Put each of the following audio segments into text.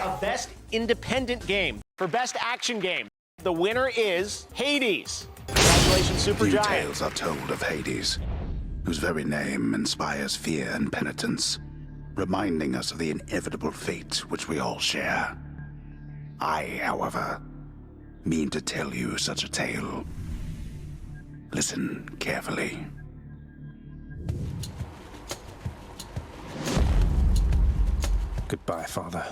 a Best Independent Game for Best Action Game. The winner is Hades. Congratulations, Few Supergiant. tales are told of Hades, whose very name inspires fear and penitence, reminding us of the inevitable fate which we all share. I, however, mean to tell you such a tale. Listen carefully. Goodbye, Father.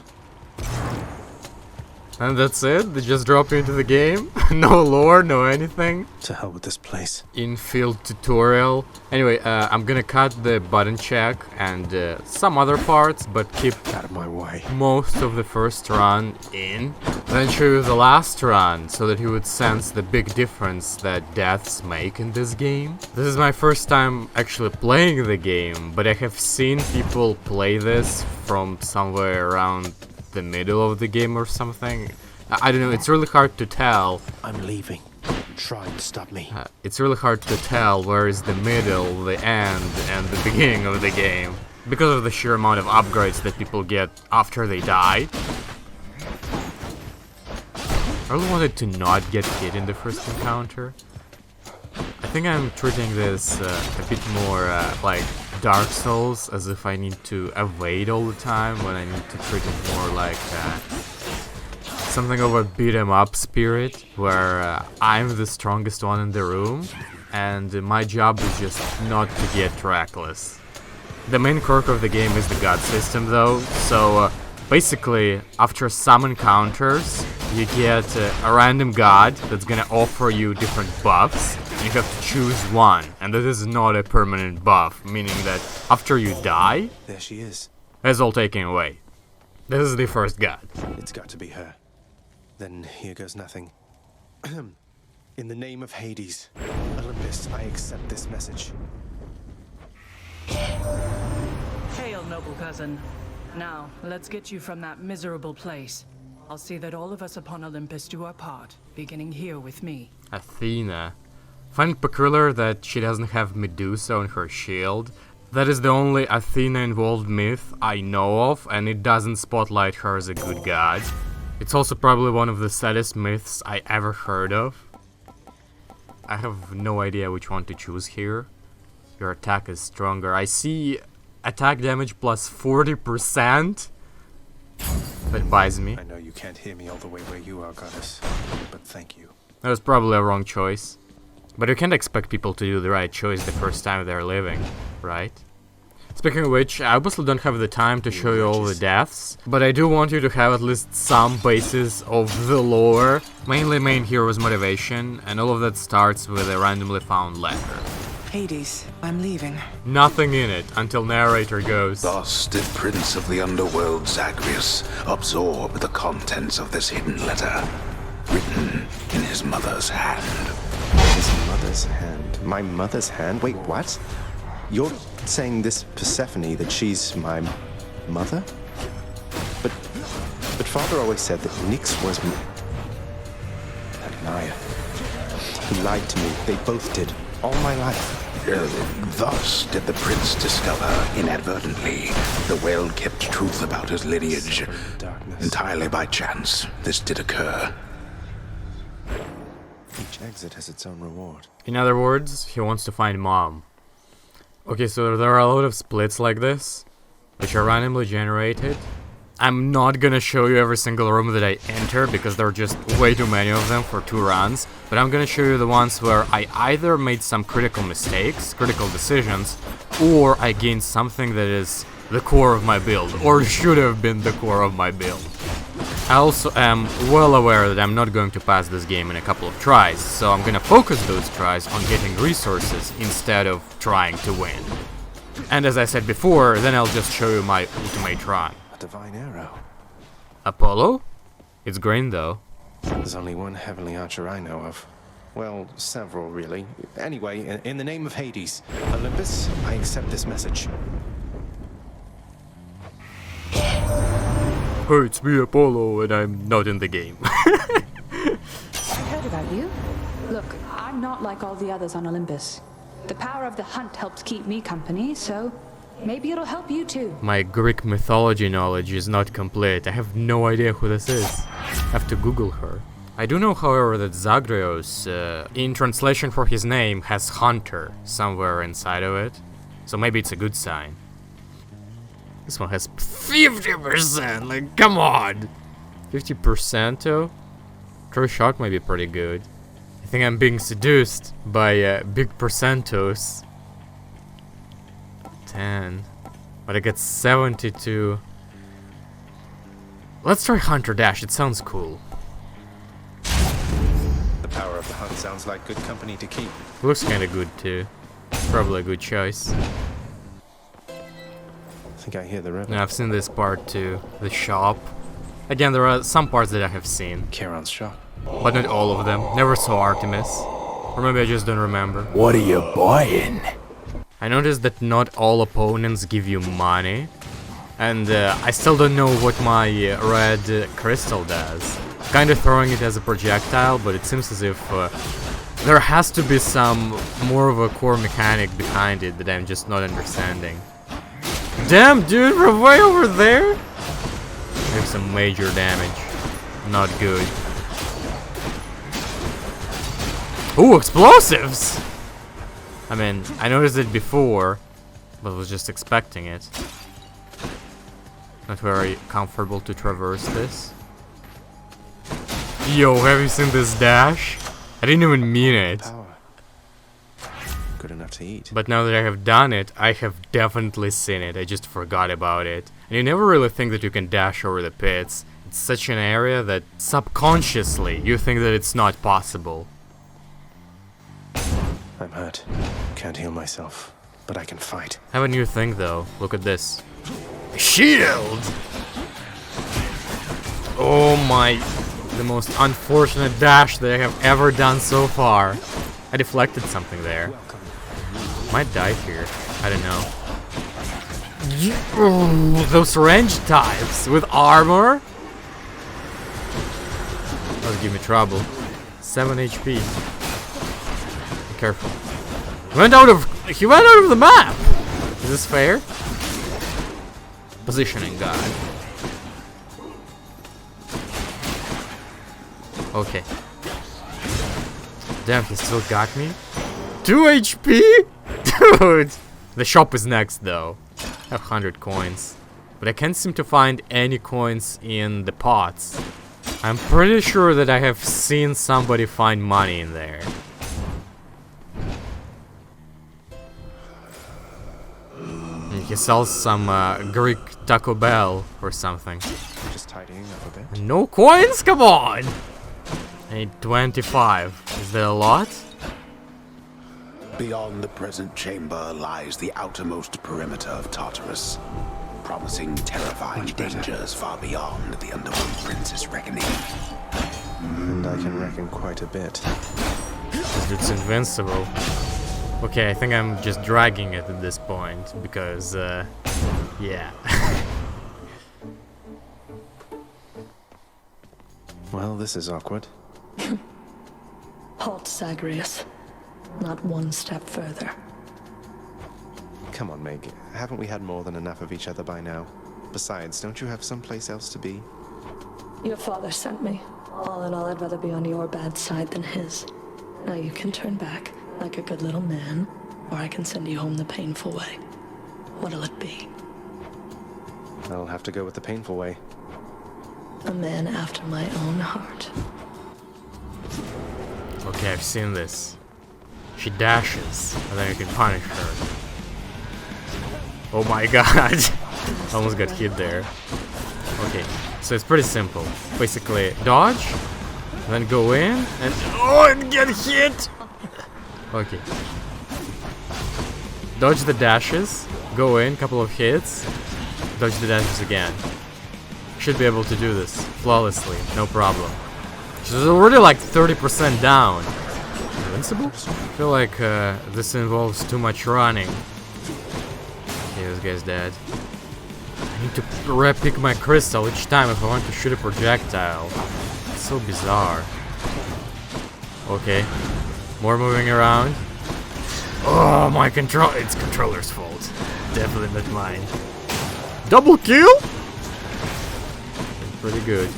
And that's it? They just drop you into the game? No lore, no anything? To hell with this place. Infield tutorial. Anyway, I'm gonna cut the button check and some other parts, but keep Out of my way. most of the first run in. Then show you the last run, so that you would sense the big difference that deaths make in this game. This is my first time actually playing the game, but I have seen people play this from somewhere around the middle of the game or something. I don't know, it's really hard to tell. I'm leaving. Try and stop me. It's really hard to tell where is the middle, the end, and the beginning of the game, because of the sheer amount of upgrades that people get after they die. I really wanted to not get hit in the first encounter. I think I'm treating this a bit more like Dark Souls, as if I need to evade all the time, when I need to treat it more like something of a beat-em-up spirit, where I'm the strongest one in the room, and my job is just not to get reckless. The main quirk of the game is the god system, though, so basically, after some encounters, you get a random god that's gonna offer you different buffs. You have to choose one, and that is not a permanent buff, meaning that after you die, There she is. it's all taken away. This is the first god. It's got to be her. Then here goes nothing. In the name of Hades, Olympus, I accept this message. Hail, noble cousin. Now, let's get you from that miserable place. I'll see that all of us upon Olympus do our part, beginning here with me. Athena. Find it peculiar that she doesn't have Medusa on her shield. That is the only Athena-involved myth I know of, and it doesn't spotlight her as a good god. It's also probably one of the saddest myths I ever heard of. I have no idea which one to choose here. Your attack is stronger. I see attack damage plus 40%. That buys me. I know you can't hear me all the way where you are, goddess, but thank you. That was probably a wrong choice. But you can't expect people to do the right choice the first time they're living, right? Speaking of which, I obviously don't have the time to show you all the deaths, but I do want you to have at least some basis of the lore, mainly main hero's motivation, and all of that starts with a randomly found letter. Hades, I'm leaving. Nothing in it until narrator goes, Thus did Prince of the Underworld Zagreus absorb the contents of this hidden letter, written in his mother's hand. His mother's hand. My mother's hand? Wait, what? You're saying this Persephone, that she's my mother? But Father always said that Nyx was that liar. He lied to me. They both did. All my life. Thus did the prince discover, inadvertently, the well-kept truth about his lineage. Darkness. Entirely by chance, this did occur. Each exit has its own reward. in other words, he wants to find mom. Okay, so there are a lot of splits like this, which are randomly generated. I'm not gonna show you every single room that I enter, because there are just way too many of them for 2 runs, but I'm gonna show you the ones where I either made some critical mistakes, critical decisions, or I gained something that is the core of my build, or should have been the core of my build. I also am well aware that I'm not going to pass this game in a couple of tries, so I'm gonna focus those tries on getting resources instead of trying to win. And as I said before, then I'll just show you my ultimate run. A divine arrow. Apollo? It's green though. There's only one heavenly archer I know of. Well, several, really. Anyway, in the name of Hades, Olympus, I accept this message. Hey, it's me, Apollo, and I'm not in the game. I heard about you. Look, I'm not like all the others on Olympus. The power of the hunt helps keep me company, so Maybe it'll help you too. My Greek mythology knowledge is not complete. I have no idea who this is. I have to Google her. I do know, however, that Zagreus, in translation for his name, has Hunter somewhere inside of it. So maybe it's a good sign. This one has 50%, like, come on! 50% though? True shot might be pretty good. I think I'm being seduced by big percentos. 10. But I get 72. Let's try Hunter Dash, it sounds cool. The power of the hunt sounds like good company to keep. Looks kinda good too. Probably a good choice. I think I hear the river. Now I've seen this part too. The shop. Again, there are some parts that I have seen, Charon's shop. but not all of them. Never saw Artemis. Or maybe I just don't remember. What are you buying? I noticed that not all opponents give you money. And I still don't know what my red crystal does. Kinda throwing it as a projectile, but it seems as if there has to be some more of a core mechanic behind it that I'm just not understanding. Damn, dude, from way over there? Maybe some major damage. Not good. Ooh, explosives! I mean, I noticed it before, but was just expecting it. Not very comfortable to traverse this. Yo, have you seen this dash? I didn't even mean it. Power. Good enough to eat. But now that I have done it, I have definitely seen it. I just forgot about it. And you never really think that you can dash over the pits. It's such an area that subconsciously you think that it's not possible. I'm hurt. Can't heal myself, but I can fight. I have a new thing though. Look at this. Shield! Oh my... The most unfortunate dash that I have ever done so far. I deflected something there. Might die here. I don't know. Oh, those range types with armor? That'll give me trouble. 7 HP. Be careful. He went out of the map! Is this fair? Positioning guy. Okay. Damn, he still got me? 2 HP? Dude! The shop is next though. I have 100 coins. But I can't seem to find any coins in the pots. I'm pretty sure that I have seen somebody find money in there. And he sells some Greek Taco Bell or something. Just tidying up a bit. No coins? Come on! I need 25. Is that a lot? Beyond the present chamber lies the outermost perimeter of Tartarus, promising terrifying dangers far beyond the Underworld Prince's reckoning. And I can reckon quite a bit. It's invincible. Okay, I think I'm just dragging it at this point, because, yeah. Well, this is awkward. Halt, Zagreus. Not one step further. Come on, Meg. Haven't we had more than enough of each other by now? Besides, don't you have someplace else to be? Your father sent me. All in all, I'd rather be on your bad side than his. Now you can turn back, like a good little man, or I can send you home the painful way. What'll it be? I'll have to go with the painful way. A man after my own heart. Okay, I've seen this. She dashes, and then you can punish her. Oh my god! Almost got hit there. Okay, so it's pretty simple. Basically, dodge, then go in, and oh, and get hit! Okay. Dodge the dashes, go in, couple of hits, dodge the dashes again. Should be able to do this flawlessly, no problem. She's already like 30% down. Invincible? I feel like this involves too much running. Okay, this guy's dead. I need to pick my crystal each time if I want to shoot a projectile. It's so bizarre. Okay. More moving around. Oh, my control. It's controller's fault. Definitely not mine. Double kill? Pretty good.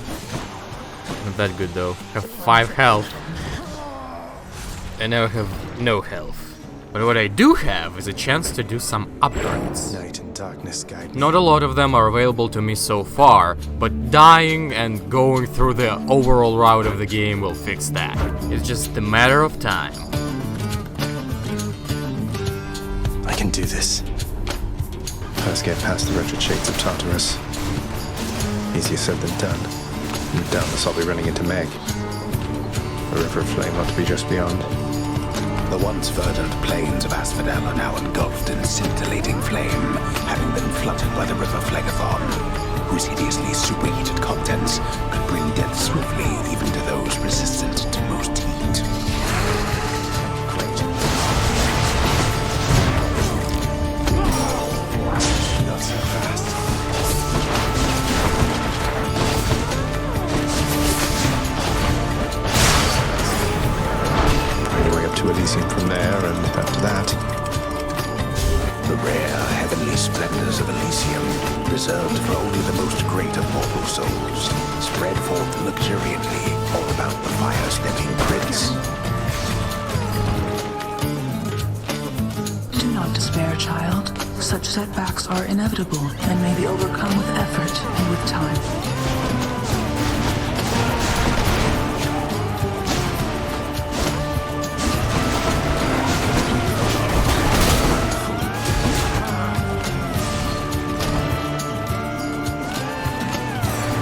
Not that good though. Have 5 health. And now I have no health. But what I do have is a chance to do some upgrades. Night and darkness guide me. Not a lot of them are available to me so far, but dying and going through the overall route of the game will fix that. It's just a matter of time. I can do this. First get past the wretched shades of Tartarus. Easier said than done. And doubtless I'll be running into Meg. A river of flame ought to be just beyond. The once verdant plains of Asphodel are now engulfed in scintillating flame, having been flooded by the river Phlegethon, whose hideously superheated contents could bring death swiftly even to those resistant to most heat. Great. Not so fast. Anyway, up to Elysium from there, and after that, The rare heavenly splendors of Elysium, reserved for only the most great of mortal souls, spread forth luxuriantly all about the fire-stepping prince. Do not despair, child. Such setbacks are inevitable and may be overcome with effort and with time.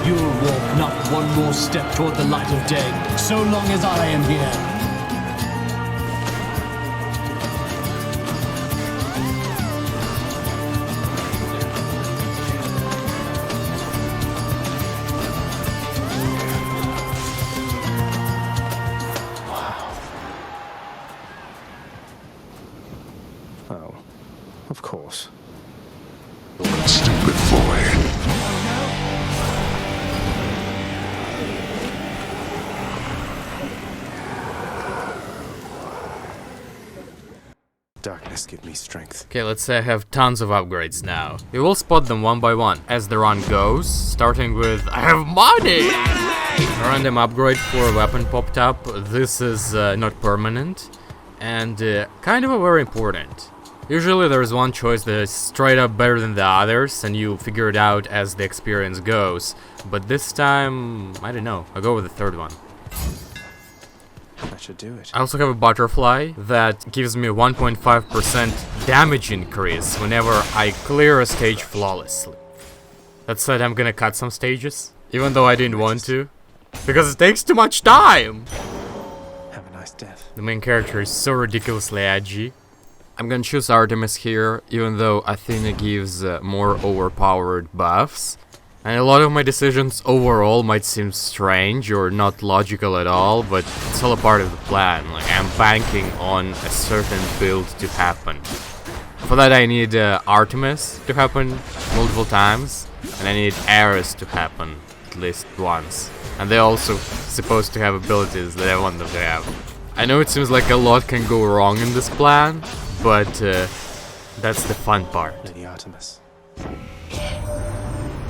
You'll walk not one more step toward the light of day, so long as I am here. oh, of course. Stupid boy. Darkness give me strength. Okay, let's say I have tons of upgrades now. We will spot them one by one as the run goes, starting with I have money! A random upgrade for a weapon popped up. This is not permanent and kind of very important. Usually there's one choice that is straight up better than the others and you figure it out as the experience goes. But this time, I don't know, I'll go with the third one. That should do it. I also have a butterfly that gives me 1.5% damage increase whenever I clear a stage flawlessly. That said, I'm gonna cut some stages, even though I didn't want to, because it takes too much time! Have a nice death. The main character is so ridiculously edgy. I'm gonna choose Artemis here, even though Athena gives more overpowered buffs. And a lot of my decisions overall might seem strange or not logical at all, but it's all a part of the plan. Like, I'm banking on a certain build to happen. For that I need Artemis to happen multiple times, and I need Ares to happen at least once. And they're also supposed to have abilities that I want them to have. I know it seems like a lot can go wrong in this plan, but that's the fun part. Lady Artemis.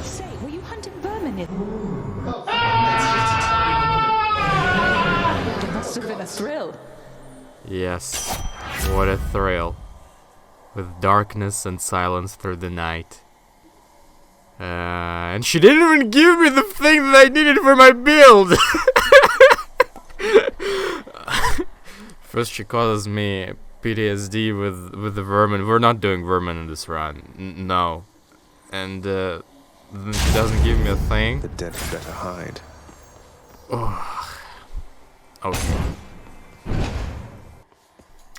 Say, were you hunting vermin in? It must have been a thrill. Yes, what a thrill. With darkness and silence through the night. And she didn't even give me the thing that I needed for my build! First she causes me PTSD with the vermin. We're not doing vermin in this run. No. And then she doesn't give me a thing. The dead had better hide. Okay.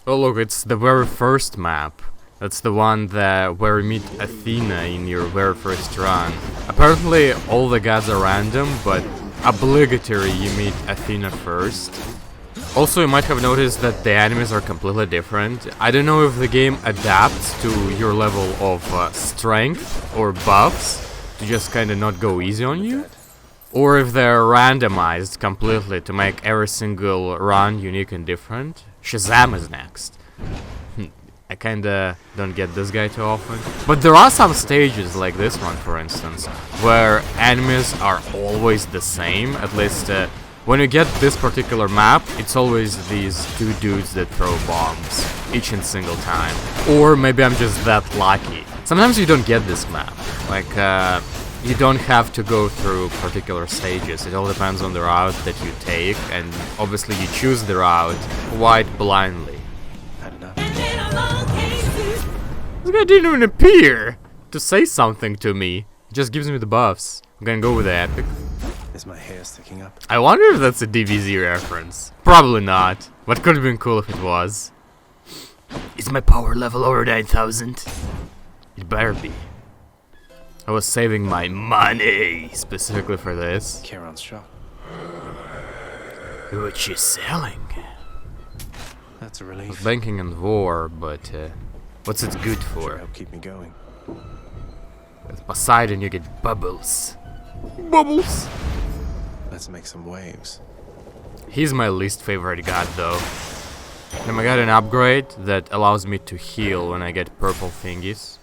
Oh look, it's the very first map. That's the one where you meet Athena in your very first run. Apparently all the gods are random, but obligatory you meet Athena first. Also, you might have noticed that the enemies are completely different. I don't know if the game adapts to your level of strength or buffs to just kinda not go easy on you, or if they're randomized completely to make every single run unique and different. Shazam is next. I kinda don't get this guy too often. But there are some stages, like this one for instance, where enemies are always the same. At least when you get this particular map, it's always these two dudes that throw bombs each and single time. Or maybe I'm just that lucky. Sometimes you don't get this map. Like, you don't have to go through particular stages. It all depends on the route that you take, and obviously you choose the route quite blindly. This guy didn't even appear to say something to me. He just gives me the buffs. I'm gonna go with the epic. Is my hair sticking up? I wonder if that's a DBZ reference. Probably not, but could have been cool if it was. Is my power level over 9,000? It better be. I was saving my money specifically for this. Charon's shop. What you selling? That's a I was relief. banking on war, but what's it good Sure for? help keep me going. With Poseidon you get bubbles. Bubbles! Let's make some waves. He's my least favorite god though. And I got an upgrade that allows me to heal when I get purple thingies.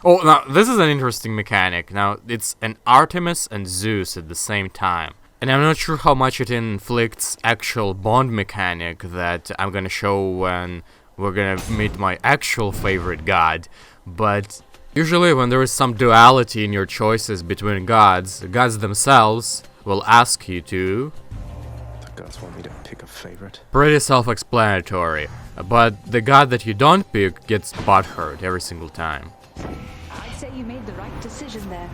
Oh, now this is an interesting mechanic. Now it's an Artemis and Zeus at the same time. And I'm not sure how much it inflicts actual bond mechanic that I'm gonna show when we're gonna meet my actual favorite god. But usually when there is some duality in your choices between gods, the gods themselves will ask you to. The gods want me to pick a favorite. Pretty self-explanatory. But the god that you don't pick gets butthurt every single time. I'd say you made the right decision there.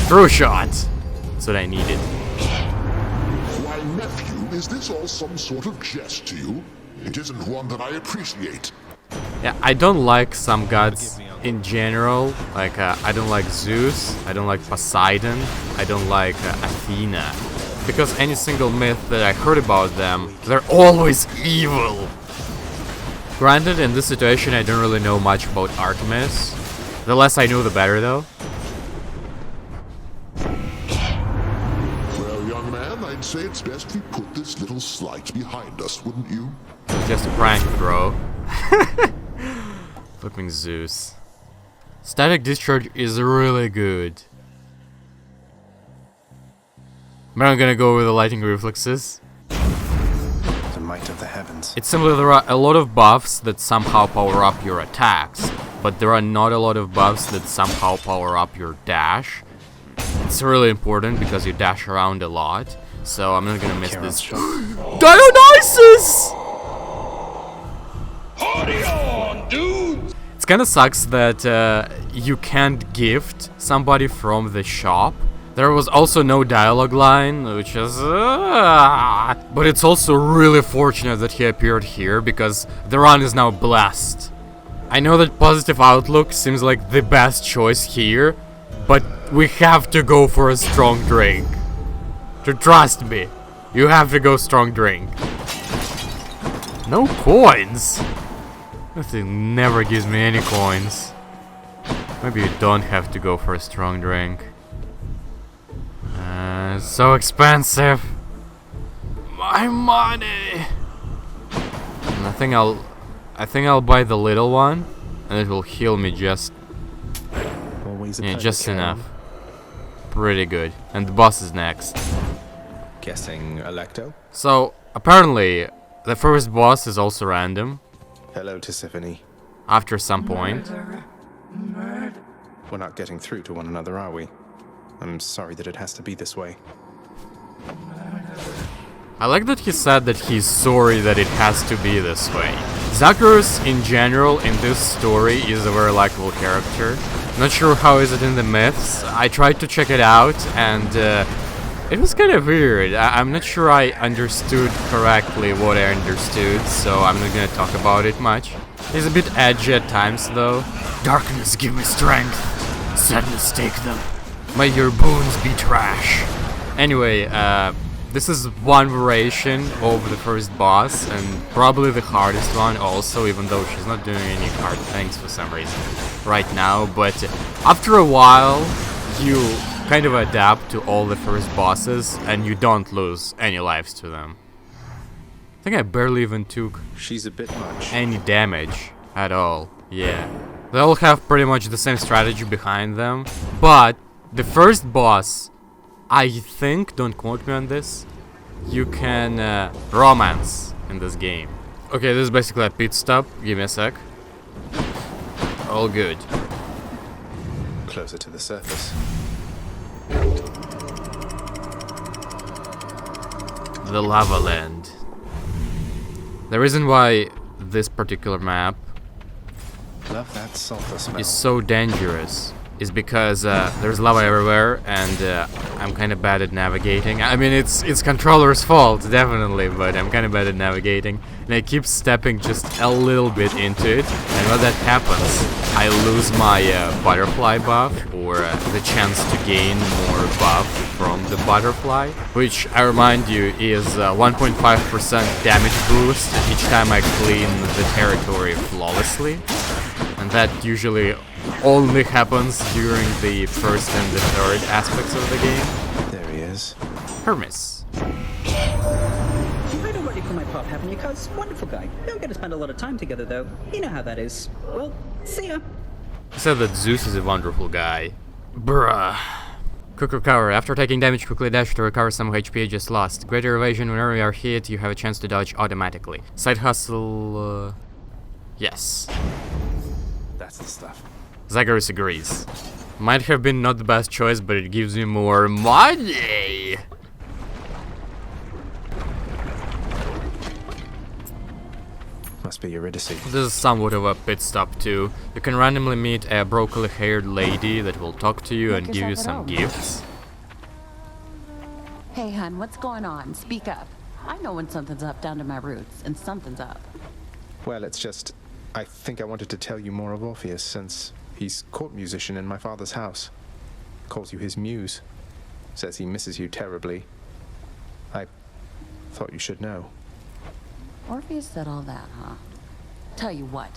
True shot! That's what I needed. Why, nephew, is this all some sort of jest to you? It isn't one that I appreciate. Yeah, I don't like some gods in general. Like, I don't like Zeus, I don't like Poseidon, I don't like Athena. Because any single myth that I heard about them, they're always evil! Granted, in this situation I don't really know much about Artemis. The less I know, the better, though. Well, young man, I'd say it's best we put this little slight behind us, wouldn't you? It's just a prank, bro. Flipping Zeus. Static Discharge is really good. But I'm gonna go with the Lightning Reflexes. The might of the heavens. It's simply there are a lot of buffs that somehow power up your attacks, but there are not a lot of buffs that somehow power up your dash. It's really important because you dash around a lot, so I'm not gonna miss Charon's this. shop. Dionysus! It kinda sucks that you can't gift somebody from the shop. There was also no dialogue line, which is... But it's also really fortunate that he appeared here, because the run is now blessed. I know that Positive Outlook seems like the best choice here, but we have to go for a strong drink. Trust me, you have to go strong drink. No coins? This thing never gives me any coins. Maybe you don't have to go for a strong drink. It's so expensive. My money. And I think I'll buy the little one, and it will heal me just Always a yeah, pleasure, just Charon. enough. Pretty good. And the boss is next. Guessing Electo? So apparently the first boss is also random Hello, Tisiphone. after some point. We're not getting through to one another, are we? I'm sorry that it has to be this way. I like that he said that he's sorry that it has to be this way. Zacharias in general in this story is a very likable character. Not sure how is it in the myths. I tried to check it out and it was kind of weird. I'm not sure I understood correctly what I understood, so I'm not gonna talk about it much. He's a bit edgy at times though. Darkness give me strength, sadness take them. May your bones be trash. Anyway, this is one variation of the first boss, and probably the hardest one also, even though she's not doing any hard things for some reason right now. But after a while, you kind of adapt to all the first bosses, and you don't lose any lives to them. I think I barely even took She's a bit much. any damage at all. Yeah. They all have pretty much the same strategy behind them. But the first boss, I think, don't quote me on this, you can romance in this game. Okay, this is basically a pit stop. Give me a sec. All good. Closer to the surface. The lava land. The reason why this particular map Love that sulfur smell. is so dangerous is because there's lava everywhere, and I'm kind of bad at navigating. I mean, it's controller's fault, definitely, but I'm kind of bad at navigating, and I keep stepping just a little bit into it, and when that happens, I lose my butterfly buff, or the chance to gain more buff from the butterfly, which, I remind you, is 1.5% damage boost each time I clean the territory flawlessly, and that usually only happens during the first and the third aspects of the game. There he is. Hermes. Right already for my pop, haven't you, cuz? Wonderful guy. Don't get to spend a lot of time together, though. You know how that is. Well, see ya. He said that Zeus is a wonderful guy. Bruh. Quick recover. After taking damage, quickly dash to recover some HP you just lost. Greater evasion. Whenever you are hit, you have a chance to dodge automatically. Side hustle... yes. That's the stuff. Zagreus agrees. Might have been not the best choice, but it gives me more money! Must be Eurydice. This is somewhat of a pit stop too. You can randomly meet a broccoli-haired lady that will talk to you and give you some gifts. Hey, hun, what's going on? Speak up. I know when something's up down to my roots, and something's up. Well, it's just... I think I wanted to tell you more of Orpheus, since he's court musician in my father's house. Calls you his muse. Says he misses you terribly. I thought you should know. Orpheus said all that, huh? Tell you what,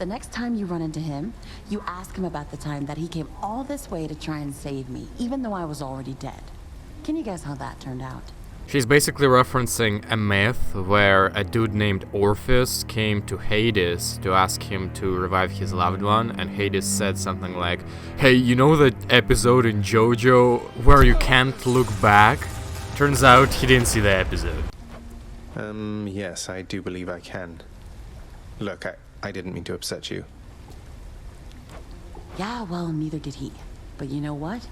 the next time you run into him, you ask him about the time that he came all this way to try and save me, even though I was already dead. Can you guess how that turned out? She's basically referencing a myth where a dude named Orpheus came to Hades to ask him to revive his loved one, and Hades said something like, "Hey, you know that episode in JoJo where you can't look back?" Turns out he didn't see the episode. Yes, I do believe I can. Look, I didn't mean to upset you. Yeah, well, neither did he. But you know what?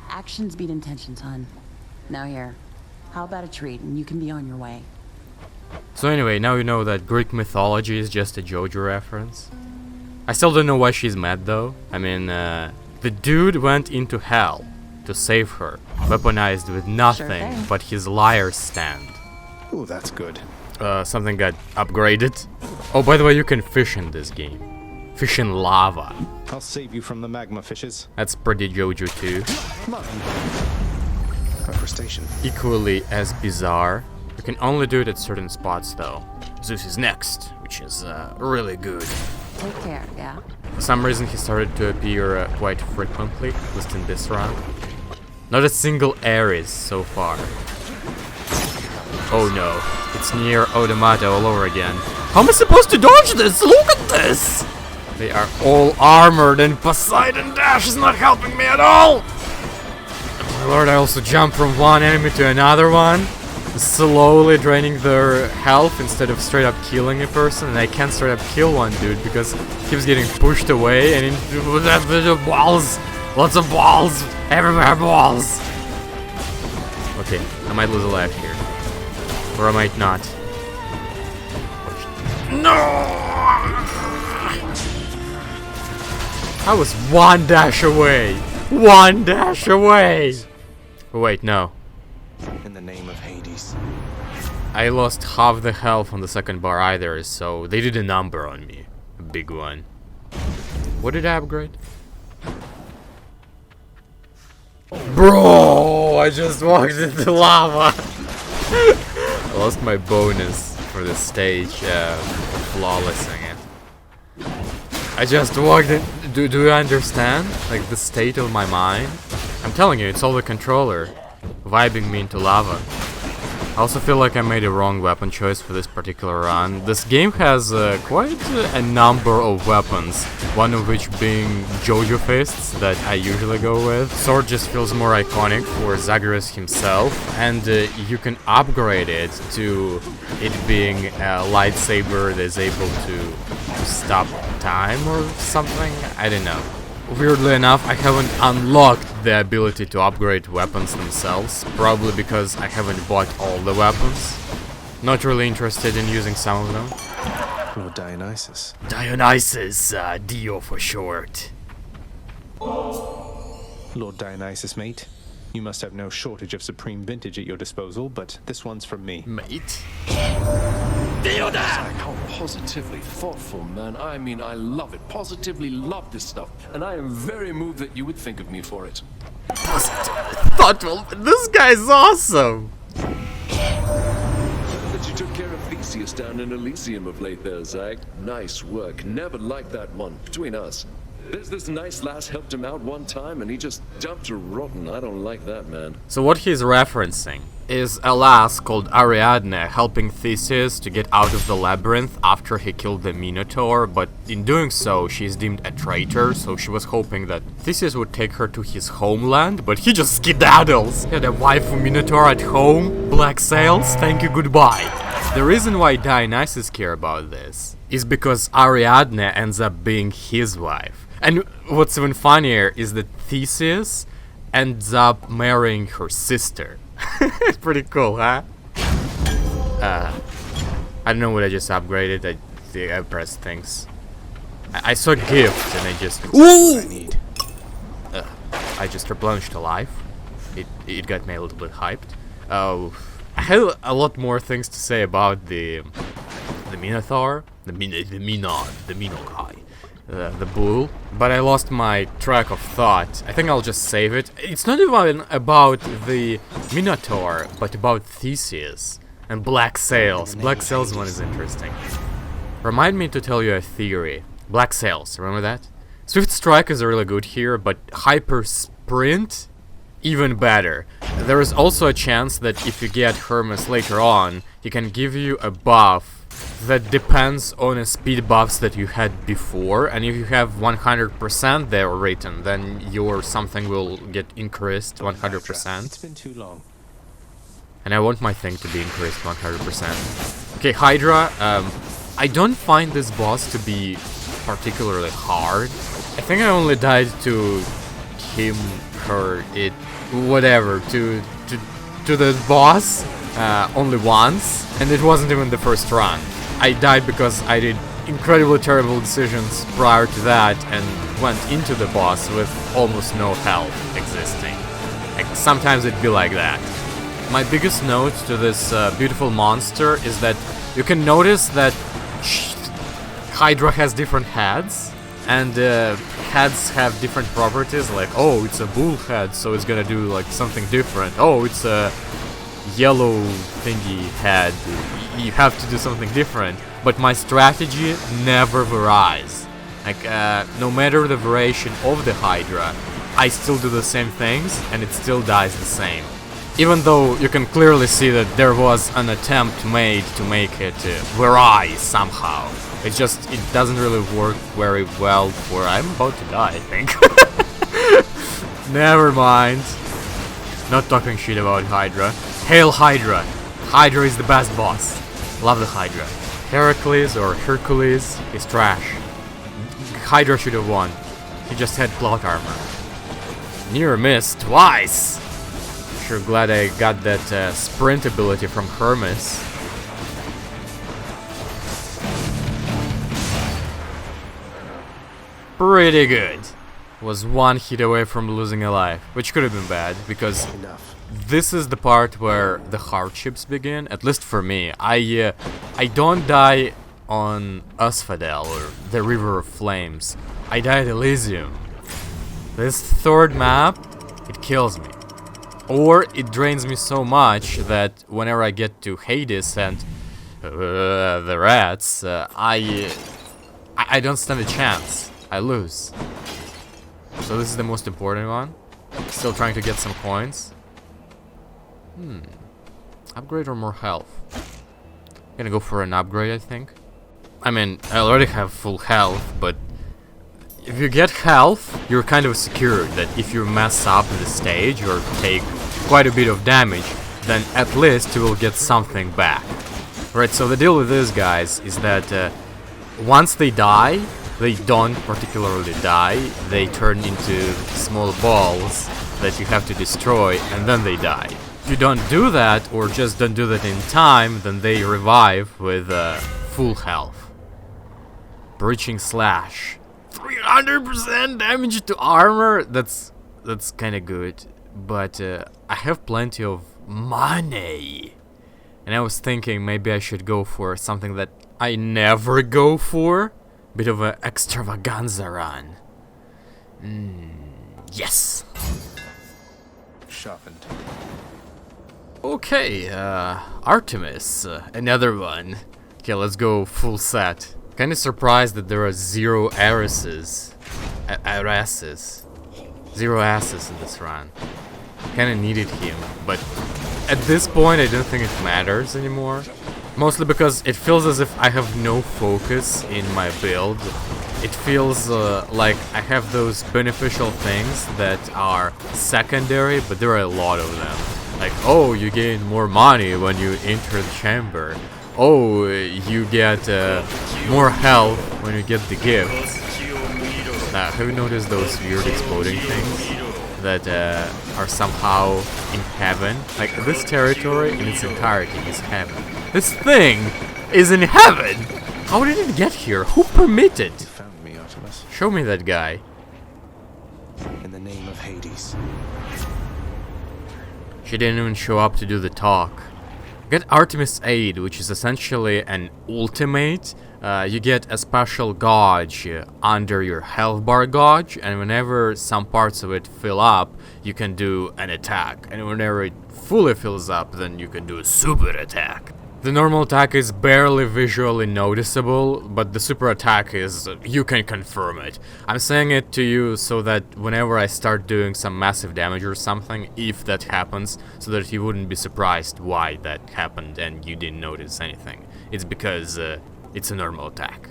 Actions beat intentions, hon. Now here, how about a treat and you can be on your way? So anyway, now you know that Greek mythology is just a JoJo reference. I still don't know why she's mad though. I mean, the dude went into hell to save her, weaponized with nothing but his liar's stand. Ooh, that's good. Something got upgraded. Oh, by the way, you can fish in this game. Fish in lava. I'll save you from the magma fishes. That's pretty JoJo too. Come on. Crustacean. Equally as bizarre. You can only do it at certain spots though. Zeus is next, which is really good. Take care, yeah? For some reason he started to appear quite frequently, at least in this round. Not a single Ares so far. Oh no, it's NieR Automata all over again. How am I supposed to dodge this? Look at this! They are all armored and Poseidon Dash is not helping me at all! My lord, I also jump from one enemy to another one, slowly draining their health instead of straight up killing a person, and I can't straight up kill one dude because he keeps getting pushed away and into balls! Lots of balls! Everywhere balls! Okay, I might lose a life here. Or I might not. No! I was one dash away! One dash away! Oh, wait, no. In the name of Hades. I lost half the health on the second bar either, so they did a number on me. A big one. What did I upgrade? Bro! I just walked into lava! I lost my bonus for the stage, flawlessing it. I just walked in. Do you understand? Like, the state of my mind? I'm telling you, it's all the controller vibing me into lava. I also feel like I made a wrong weapon choice for this particular run. This game has quite a number of weapons, one of which being JoJo fists that I usually go with. Sword just feels more iconic for Zagreus himself, and you can upgrade it to it being a lightsaber that is able to stop time or something. I don't know. Weirdly enough, I haven't unlocked the ability to upgrade weapons themselves, probably because I haven't bought all the weapons. Not really interested in using some of them. Lord Dionysus. Dionysus, Dio for short. Lord Dionysus, mate. You must have no shortage of supreme vintage at your disposal, but this one's from me. Mate? How positively thoughtful, man. I mean, I love it. Positively love this stuff. And I am very moved that you would think of me for it. Positively thoughtful? This guy's awesome! That you took care of Theseus down in Elysium of late there, Zag. Nice work. Never liked that one. Between us. There's this nice lass helped him out one time and he just dumped her rotten. I don't like that, man. So what he's referencing is a lass called Ariadne helping Theseus to get out of the labyrinth after he killed the Minotaur, but in doing so she's deemed a traitor, so she was hoping that Theseus would take her to his homeland, but he just skedaddles. He had a waifu Minotaur at home, black sails, thank you, goodbye. The reason why Dionysus care about this is because Ariadne ends up being his wife. And what's even funnier is that Theseus ends up marrying her sister. It's pretty cool, huh? I don't know what I just upgraded. I think I pressed things. I saw a gift and I just... Ooh! I just replenished a life. It got me a little bit hyped. I had a lot more things to say about the Minotaur. The Minokai. The bull, but I lost my track of thought. I think I'll just save it. It's not even about the Minotaur, but about Theseus and Black Sails. Black Sails one is interesting. Remind me to tell you a theory. Black Sails, remember that? Swift Strike is really good here, but Hyper Sprint, even better. There is also a chance that if you get Hermes later on, he can give you a buff that depends on the speed buffs that you had before, and if you have 100% there written, then your something will get increased 100%. It's been too long. And I want my thing to be increased 100%. Okay, Hydra, I don't find this boss to be particularly hard. I think I only died to him, her, it, whatever, to the boss only once, and it wasn't even the first run. I died because I did incredibly terrible decisions prior to that and went into the boss with almost no health existing. Like, sometimes it'd be like that. My biggest note to this beautiful monster is that you can notice that Hydra has different heads, and heads have different properties, like, oh, it's a bull head, so it's gonna do like something different. Oh, it's a yellow thingy head, you have to do something different. But my strategy never varies. Like, no matter the variation of the Hydra, I still do the same things and it still dies the same. Even though you can clearly see that there was an attempt made to make it vary somehow. It doesn't really work very well for... I'm about to die, I think. Never mind. Not talking shit about Hydra. Hail Hydra! Hydra is the best boss. Love the Hydra. Heracles or Hercules is trash. Hydra should have won. He just had plot armor. NieR missed twice! Sure glad I got that sprint ability from Hermes. Pretty good. Was one hit away from losing a life, which could have been bad, because this is the part where the hardships begin, at least for me. I don't die on Asphodel, or the River of Flames. I die at Elysium. This third map, it kills me. Or it drains me so much that whenever I get to Hades and the rats, I don't stand a chance. I lose. So this is the most important one. Still trying to get some coins. Upgrade or more health? Gonna go for an upgrade, I think. I mean, I already have full health, but if you get health, you're kind of secured that if you mess up the stage or take quite a bit of damage, then at least you will get something back. Right, so the deal with these guys is that once they die, they don't particularly die, they turn into small balls that you have to destroy, and then they die. If you don't do that, or just don't do that in time, then they revive with full health. Breaching Slash. 300% damage to armor? That's kinda good. But I have plenty of money. And I was thinking maybe I should go for something that I never go for. Bit of an extravaganza run. Yes! Sharpened. Okay, Artemis, another one. Okay, let's go full set. Kinda surprised that there are 0 heiresses. Zero asses in this run. Kinda needed him, but at this point I don't think it matters anymore. Mostly because it feels as if I have no focus in my build. It feels like I have those beneficial things that are secondary, but there are a lot of them. Like, oh, you gain more money when you enter the chamber. Oh, you get more health when you get the gifts. Have you noticed those weird exploding things that are somehow in heaven? Like, this territory in its entirety is heaven. This thing is in heaven! How did it get here? Who permitted? You found me, Artemis. Show me that guy. In the name of Hades. She didn't even show up to do the talk. Get Artemis Aid, which is essentially an ultimate. You get a special gauge under your health bar gauge, and whenever some parts of it fill up, you can do an attack. And whenever it fully fills up, then you can do a super attack. The normal attack is barely visually noticeable, but the super attack is, you can confirm it. I'm saying it to you so that whenever I start doing some massive damage or something, if that happens, so that you wouldn't be surprised why that happened and you didn't notice anything. It's because it's a normal attack.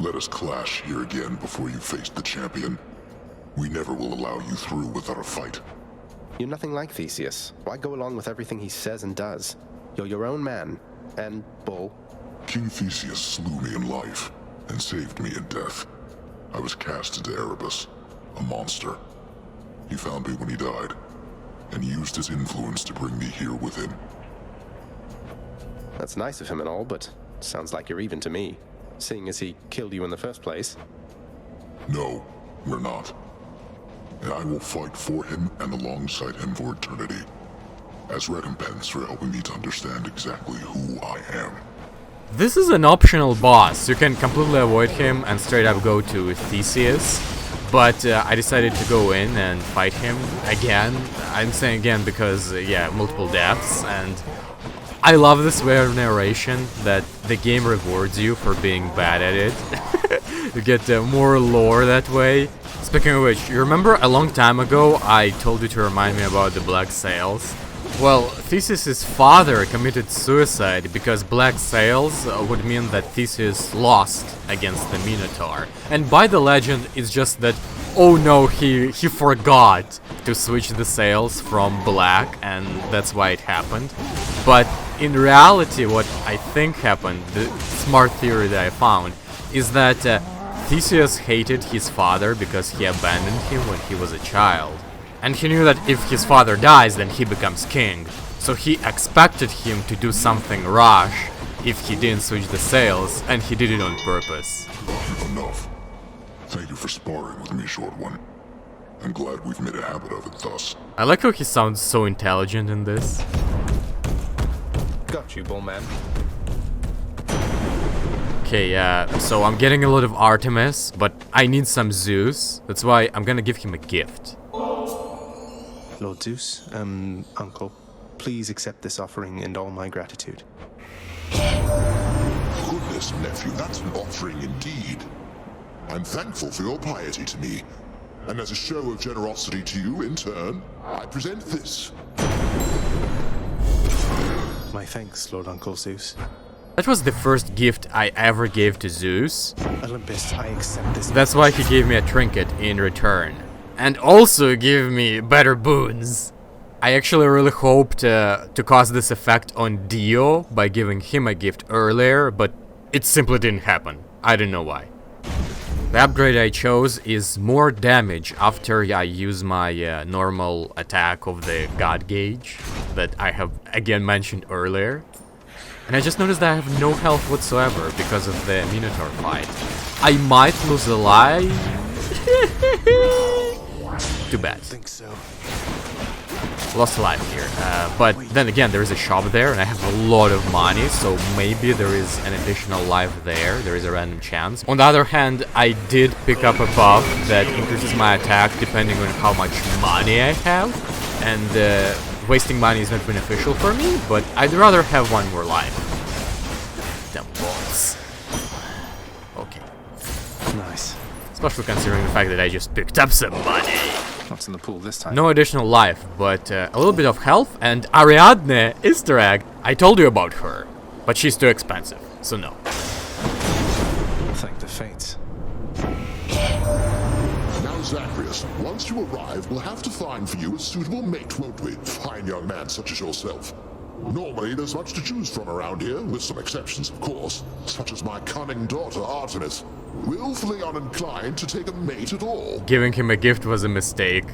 Let us clash here again before you face the champion. We never will allow you through without a fight. You're nothing like Theseus. Why go along with everything he says and does? You're your own man. And bull. King Theseus slew me in life and saved me in death. I was cast into Erebus, a monster. He found me when he died, and used his influence to bring me here with him. That's nice of him and all, but sounds like you're even to me, seeing as he killed you in the first place. No, we're not. And I will fight for him and alongside him for eternity, as recompense for helping me to understand exactly who I am. This is an optional boss. You can completely avoid him and straight up go to Theseus. But I decided to go in and fight him again. I'm saying again because, yeah, multiple deaths. And I love this way of narration that the game rewards you for being bad at it. You get more lore that way. Speaking of which, you remember a long time ago I told you to remind me about the black sails? Well, Theseus' father committed suicide because black sails would mean that Theseus lost against the Minotaur. And by the legend, it's just that, oh no, he forgot to switch the sails from black, and that's why it happened. But in reality, what I think happened, the smart theory that I found, is that Theseus hated his father because he abandoned him when he was a child. And he knew that if his father dies, then he becomes king. So he expected him to do something rash if he didn't switch the sails, and he did it on purpose. Enough. Thank you for sparring with me, short one. I'm glad we've made a habit of it thus. I like how he sounds so intelligent in this. Got you, bullman. Okay, so I'm getting a lot of Artemis, but I need some Zeus. That's why I'm gonna give him a gift. Lord Zeus, Uncle, please accept this offering and all my gratitude. Goodness, nephew, that's an offering indeed. I'm thankful for your piety to me, And as a show of generosity to you in turn, I present this. My thanks, Lord Uncle Zeus. That was the first gift I ever gave to Zeus. Olympus, I accept this. That's why he gave me a trinket in return. And also gave me better boons. I actually really hoped to cause this effect on Dio by giving him a gift earlier, but it simply didn't happen. I don't know why. The upgrade I chose is more damage after I use my normal attack of the God Gauge that I have again mentioned earlier. And I just noticed that I have no health whatsoever because of the Minotaur fight. I might lose a life. Too bad. I think so. Lost a life here. But then again, there is a shop there and I have a lot of money, so maybe there is an additional life there. There is a random chance. On the other hand, I did pick up a buff that increases my attack depending on how much money I have. And wasting money is not beneficial for me, but I'd rather have one more life. Damn balls. Okay. Nice. Especially considering the fact that I just picked up some money. What's in the pool this time? No additional life, but a little bit of health, and Ariadne, Easter egg. I told you about her, but she's too expensive, so no. Thank the fates. Now, Zacharias, once you arrive, we'll have to find for you a suitable mate, won't we? Fine young man such as yourself. Normally, there's much to choose from around here, with some exceptions, of course, such as my cunning daughter, Artemis. Willfully uninclined to take a mate at all. Giving him a gift was a mistake.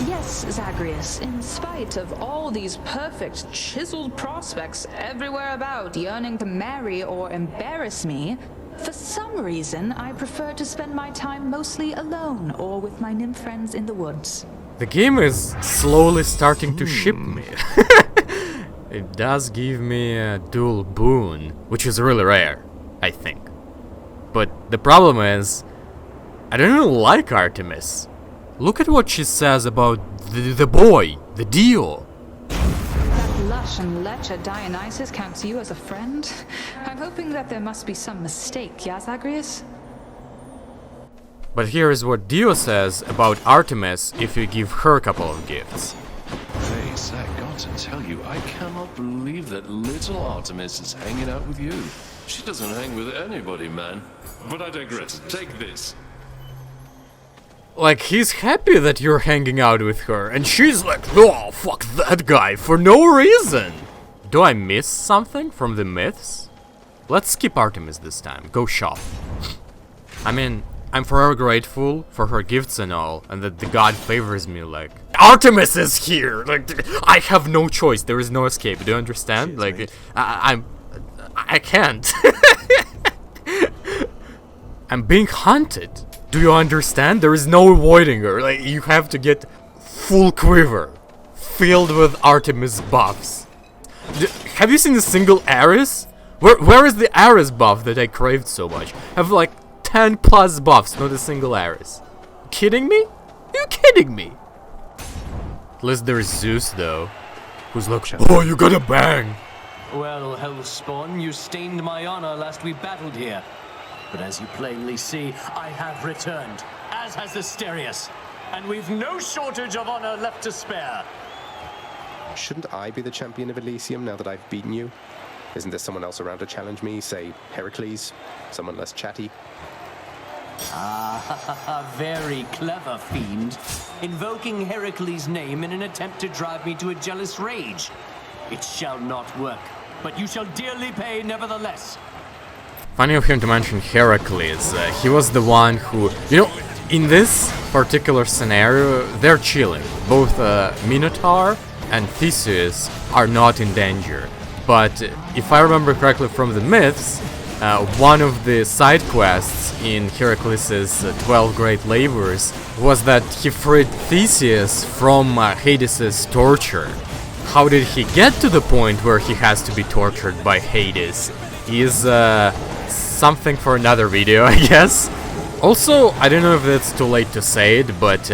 Yes, Zacharias, in spite of all these perfect, chiseled prospects everywhere about yearning to marry or embarrass me, for some reason I prefer to spend my time mostly alone or with my nymph friends in the woods. The game is slowly starting to ship me. It does give me a dual boon, which is really rare, I think. But the problem is, I don't really like Artemis. Look at what she says about the boy, the Dio. That lush and lecher Dionysus counts you as a friend? I'm hoping that there must be some mistake, yeah, Zacharias? But here is what Dio says about Artemis if you give her a couple of gifts. Hey, Zach, got to tell you, I cannot believe that little Artemis is hanging out with you. She doesn't hang with anybody, man. But I digress. Take this. Like, he's happy that you're hanging out with her, and she's like, oh, fuck that guy, for no reason. Do I miss something from the myths? Let's skip Artemis this time. Go shop. I mean, I'm forever grateful for her gifts and all, and that the god favors me, like... Artemis is here! Like, I have no choice, there is no escape, do you understand? Like, I can't. I'm being hunted. Do you understand? There is no avoiding her. Like, you have to get full quiver, filled with Artemis buffs. Have you seen a single Ares? Where is the Ares buff that I craved so much? I have like 10 plus buffs, not a single Ares. Kidding me? Are you kidding me? At least there's Zeus though, who's like, oh, you gotta bang. Well, Hellspawn, you stained my honor last we battled here. But as you plainly see, I have returned, as has Asterius. And we've no shortage of honor left to spare. Shouldn't I be the champion of Elysium now that I've beaten you? Isn't there someone else around to challenge me, say Heracles? Someone less chatty? Ah, very clever, fiend. Invoking Heracles' name in an attempt to drive me to a jealous rage. It shall not work, but you shall dearly pay nevertheless. Funny of him to mention Heracles. He was the one who... You know, in this particular scenario, they're chilling. Both Minotaur and Theseus are not in danger. But if I remember correctly from the myths, one of the side quests in Heracles' 12 Great Labors was that he freed Theseus from Hades' torture. How did he get to the point where he has to be tortured by Hades is something for another video, I guess. Also, I don't know if it's too late to say it, but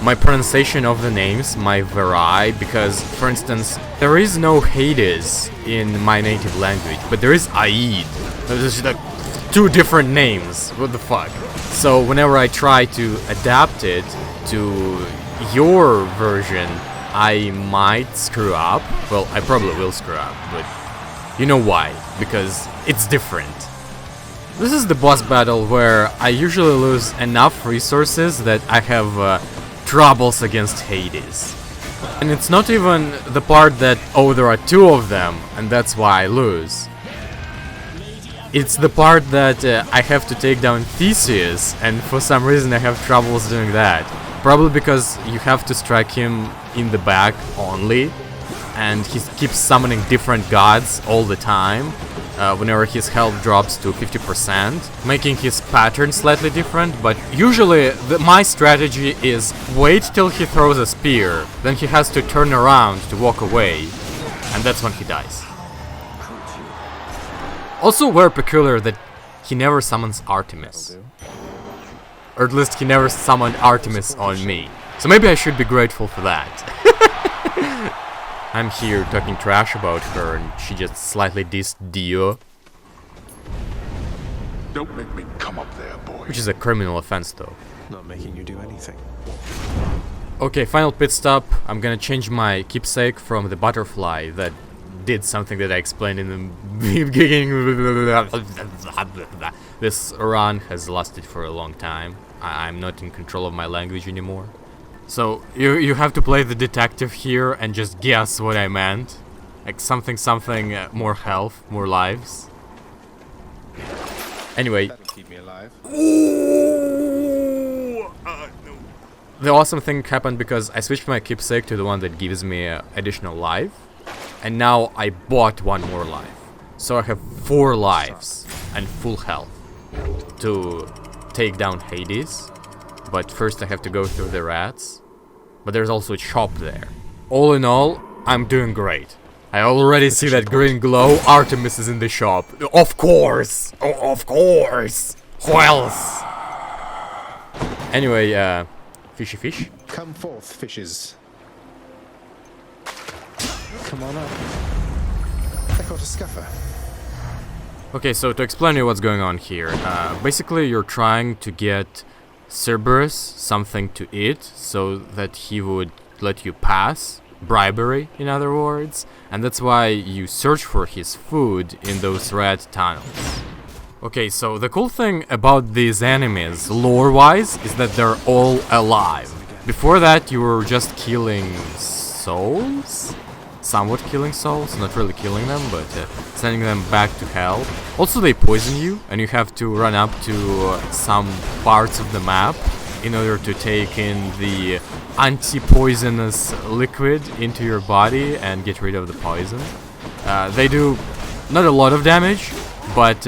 my pronunciation of the names might vary, because, for instance, there is no Hades in my native language, but there is Aid. It's like two different names. What the fuck? So whenever I try to adapt it to your version, I might screw up. Well, I probably will screw up, but you know why? Because it's different. This is the boss battle where I usually lose enough resources that I have troubles against Hades. And it's not even the part that, oh, there are two of them, and that's why I lose. It's the part that I have to take down Theseus, and for some reason I have troubles doing that. Probably because you have to strike him in the back only, and he keeps summoning different gods all the time, whenever his health drops to 50%, making his pattern slightly different, but usually my strategy is wait till he throws a spear, then he has to turn around to walk away, and that's when he dies. Also very peculiar that he never summons Artemis. Or at least he never summoned Artemis on me. So maybe I should be grateful for that. I'm here talking trash about her and she just slightly dissed Dio. Don't make me come up there, boy. Which is a criminal offense though. Not making you do anything. Okay, final pit stop. I'm gonna change my keepsake from the butterfly that did something that I explained in the beginning. This run has lasted for a long time. I'm not in control of my language anymore. So you have to play the detective here and just guess what I meant. Like something more health, more lives. Anyway. That'll keep me alive. No. The awesome thing happened because I switched my keepsake to the one that gives me additional life. And now I bought one more life. So I have 4 lives and full health to take down Hades. But first I have to go through the rats. But there's also a shop there. All in all, I'm doing great. I already see that green glow. Artemis is in the shop. Of course! Oh, of course! Who else? Anyway, fishy fish. Come forth, fishes. Come on up. I caught a scuffer. Okay, so to explain you what's going on here. Basically, you're trying to get Cerberus something to eat so that he would let you pass. Bribery, in other words. And that's why you search for his food in those red tunnels. Okay, so the cool thing about these enemies, lore-wise, is that they're all alive. Before that, you were just killing souls? Somewhat killing souls, not really killing them, but sending them back to hell. Also, they poison you, and you have to run up to some parts of the map in order to take in the anti-poisonous liquid into your body and get rid of the poison. They do not a lot of damage, but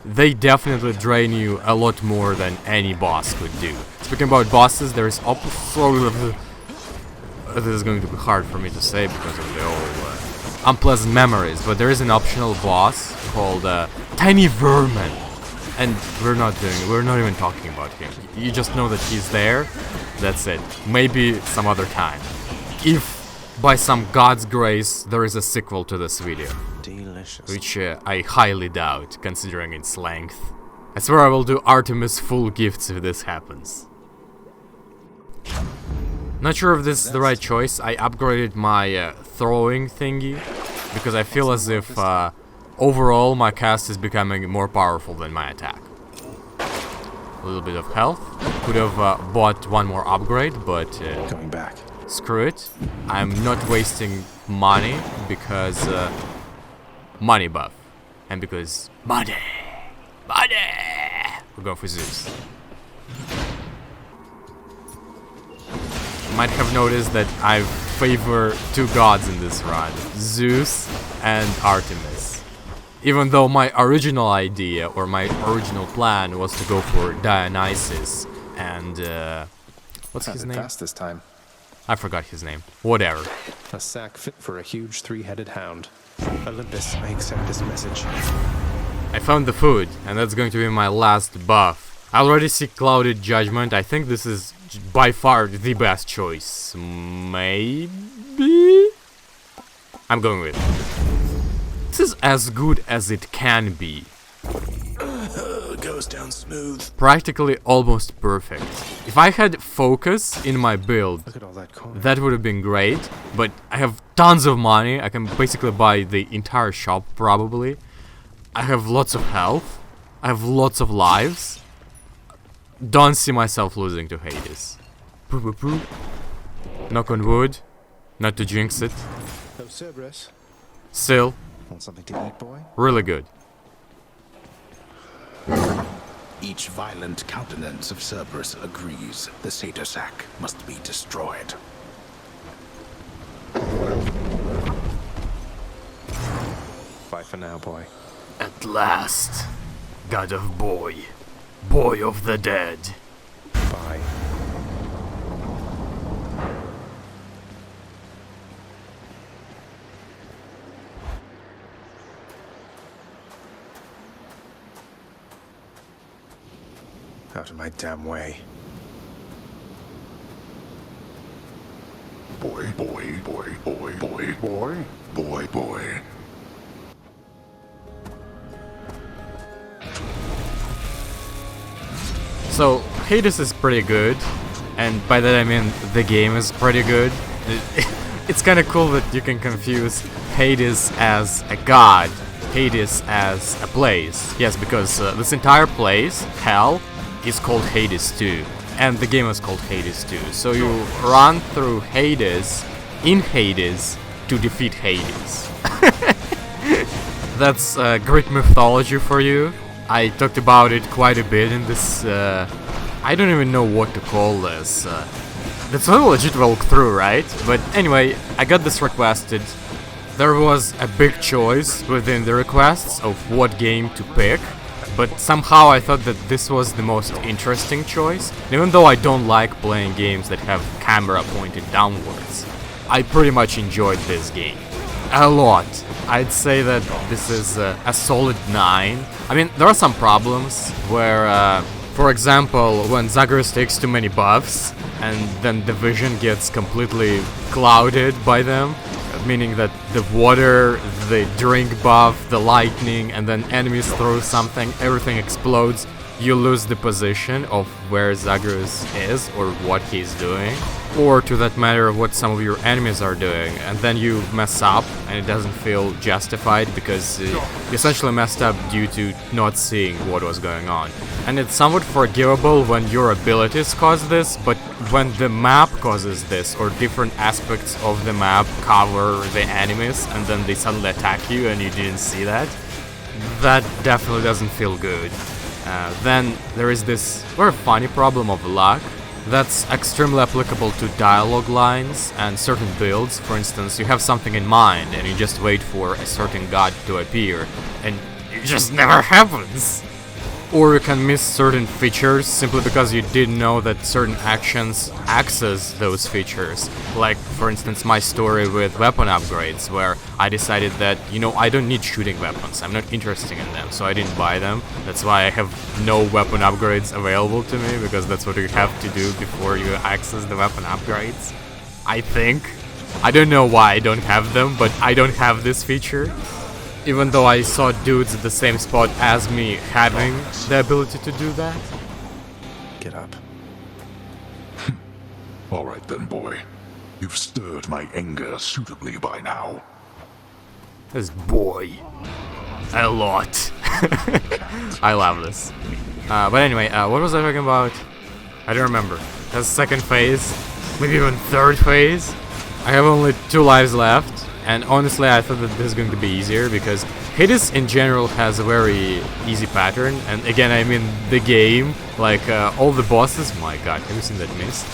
they definitely drain you a lot more than any boss could do. Speaking about bosses, there is this is going to be hard for me to say because of the old unpleasant memories, but there is an optional boss called Tiny Vermin, and we're not even talking about him. You just know that he's there. That's it. Maybe some other time, if by some god's grace there is a sequel to this video. Delicious. Which I highly doubt, considering its length. I swear I will do Artemis full gifts if this happens. Not sure if this is the right choice. I upgraded my throwing thingy because I feel as if overall my cast is becoming more powerful than my attack. A little bit of health. Could have bought one more upgrade, but coming back. Screw it. I'm not wasting money because money buff, and because money. We're going for Zeus. Might have noticed that I favor 2 gods in this run, Zeus and Artemis. Even though my original idea or my original plan was to go for Dionysus and what's his name? Fast this time. I forgot his name. Whatever. A sack fit for a huge 3-headed hound. Olympus, I accept this message. I found the food, and that's going to be my last buff. I already see Clouded Judgment. I think this is by far the best choice. Maybe? I'm going with it. This is as good as it can be. goes down smooth. Practically almost perfect. If I had focus in my build, Look at all that coin. that would have been great, but I have tons of money. I can basically buy the entire shop probably. I have lots of health. I have lots of lives. Don't see myself losing to Hades. Poo poo poo. Knock on wood. Not to jinx it. Oh, Cerberus. Still, Want something to eat, boy? really good. Each violent countenance of Cerberus agrees the satyr sack must be destroyed. Bye for now, boy. At last, god of boy, boy of the dead. Bye. Out of my damn way. Boy, boy, boy, boy, boy, boy, boy, boy. So, Hades is pretty good, and by that I mean the game is pretty good. It's kinda cool that you can confuse Hades as a god, Hades as a place. Yes, because this entire place, hell, is called Hades 2, and the game is called Hades 2. So you run through Hades, in Hades, to defeat Hades. That's Greek mythology for you. I talked about it quite a bit in this, I don't even know what to call this. That's not a legit walkthrough, right? But anyway, I got this requested. There was a big choice within the requests of what game to pick, but somehow I thought that this was the most interesting choice. And even though I don't like playing games that have camera pointed downwards, I pretty much enjoyed this game. A lot. I'd say that this is a solid 9. I mean, there are some problems where, for example, when Zagreus takes too many buffs, and then the vision gets completely clouded by them, meaning that the water, the drink buff, the lightning, and then enemies throw something, everything explodes, you lose the position of where Zagreus is or what he's doing, or to that matter what some of your enemies are doing, and then you mess up and it doesn't feel justified because you essentially messed up due to not seeing what was going on. And it's somewhat forgivable when your abilities cause this, but when the map causes this, or different aspects of the map cover the enemies and then they suddenly attack you and you didn't see that, that definitely doesn't feel good. Then there is this very funny problem of luck that's extremely applicable to dialogue lines and certain builds. For instance, you have something in mind and you just wait for a certain god to appear and it just never happens. Or you can miss certain features simply because you didn't know that certain actions access those features. Like, for instance, my story with weapon upgrades, where I decided that, you know, I don't need shooting weapons, I'm not interested in them, so I didn't buy them. That's why I have no weapon upgrades available to me, because that's what you have to do before you access the weapon upgrades. I think. I don't know why I don't have them, but I don't have this feature. Even though I saw dudes at the same spot as me having the ability to do that. Get up. All right then, boy. You've stirred my anger suitably by now. This boy. A lot. I love this. But anyway, what was I talking about? I don't remember. That's second phase. Maybe even third phase. I have only 2 lives left. And honestly, I thought that this is going to be easier, because Hades in general has a very easy pattern. And again, I mean the game, like all the bosses, my god, have you seen that mist?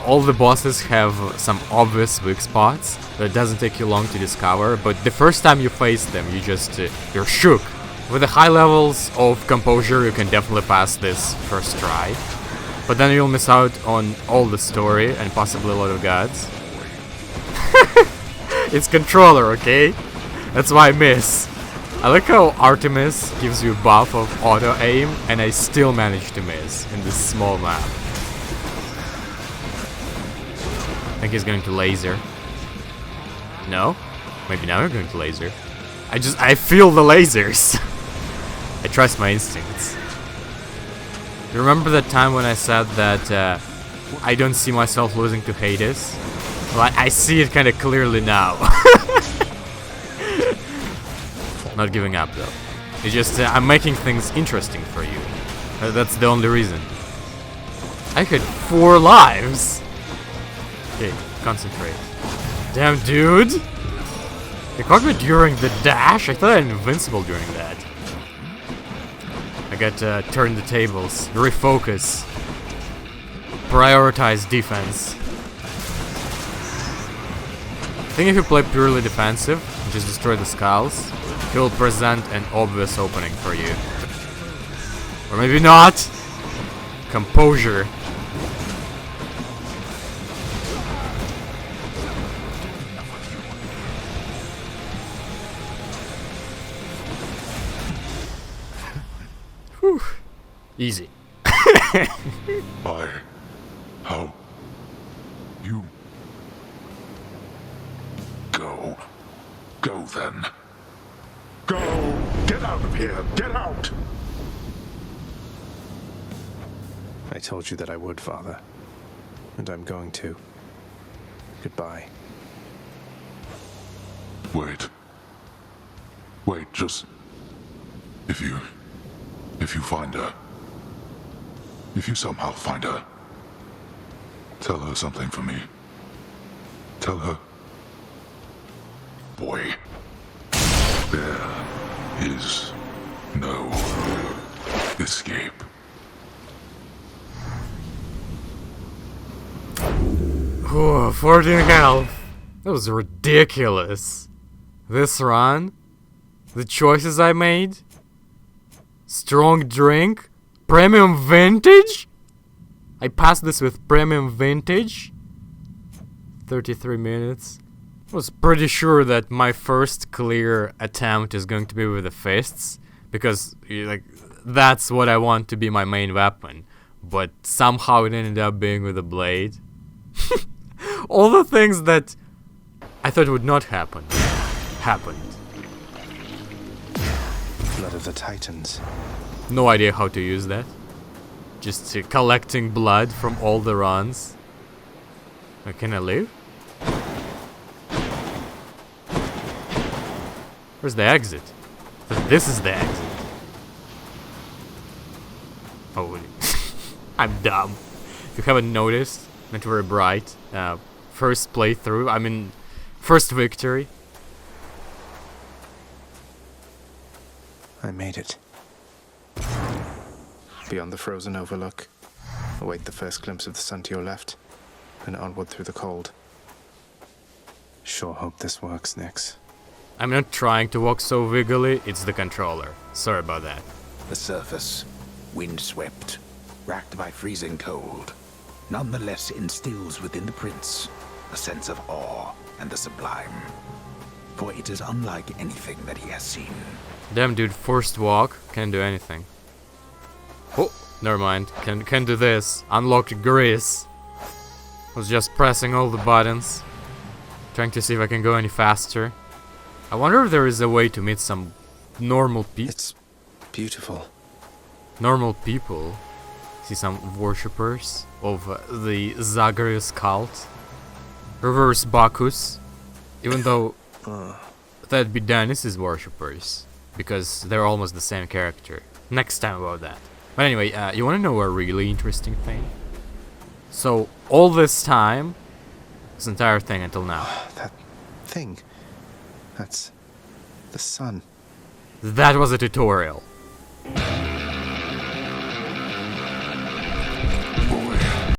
All the bosses have some obvious weak spots that doesn't take you long to discover, but the first time you face them, you're shook. With the high levels of composure, you can definitely pass this first try. But then you'll miss out on all the story and possibly a lot of gods. It's controller, okay? That's why I miss. I like how Artemis gives you a buff of auto-aim, and I still manage to miss in this small map. I think he's going to laser. No? Maybe now you're going to laser. I feel the lasers. I trust my instincts. You remember that time when I said that I don't see myself losing to Hades? Well, I see it kind of clearly now. Not giving up though. It's just I'm making things interesting for you. That's the only reason. I had 4 lives. Okay, concentrate. Damn, dude! You caught me during the dash? I thought I was invincible during that. I got to turn the tables, refocus, prioritize defense. I think if you play purely defensive, and just destroy the skulls, he will present an obvious opening for you. Or maybe not! Composure. Whew. Easy. Why? How? You... Go. Go then. Go! Get out of here! Get out! I told you that I would, Father. And I'm going to. Goodbye. Wait. Wait, just... If you find her... If you somehow find her... Tell her something for me. Tell her... Boy... There is no escape. Whew, 14 health. That was ridiculous. This run, the choices I made, strong drink, premium vintage. I passed this with premium vintage. 33 minutes. I was pretty sure that my first clear attempt is going to be with the fists, because like that's what I want to be my main weapon. But somehow it ended up being with a blade. All the things that I thought would not happen happened. Blood of the Titans. No idea how to use that. Just collecting blood from all the runs. Can I live? Where's the exit? This is the exit. Oh, I'm dumb. If you haven't noticed, not very bright. First playthrough, I mean, first victory. I made it. Beyond the frozen overlook, await the first glimpse of the sun to your left, and onward through the cold. Sure hope this works, Nix. I'm not trying to walk so wiggly, it's the controller. Sorry about that. The surface, windswept, racked by freezing cold, nonetheless instills within the prince a sense of awe and the sublime. For it is unlike anything that he has seen. Damn, dude, forced walk, can't do anything. Oh, never mind, can do this. Unlocked grease. Was just pressing all the buttons, trying to see if I can go any faster. I wonder if there is a way to meet some normal people. It's beautiful. Normal people. See some worshippers of the Zagreus cult. Reverse Bacchus. Even though that'd be Dionysus worshippers. Because they're almost the same character. Next time about that. But anyway, you wanna know a really interesting thing? So, all this time, this entire thing until now. That thing. That's the sun. That was a tutorial.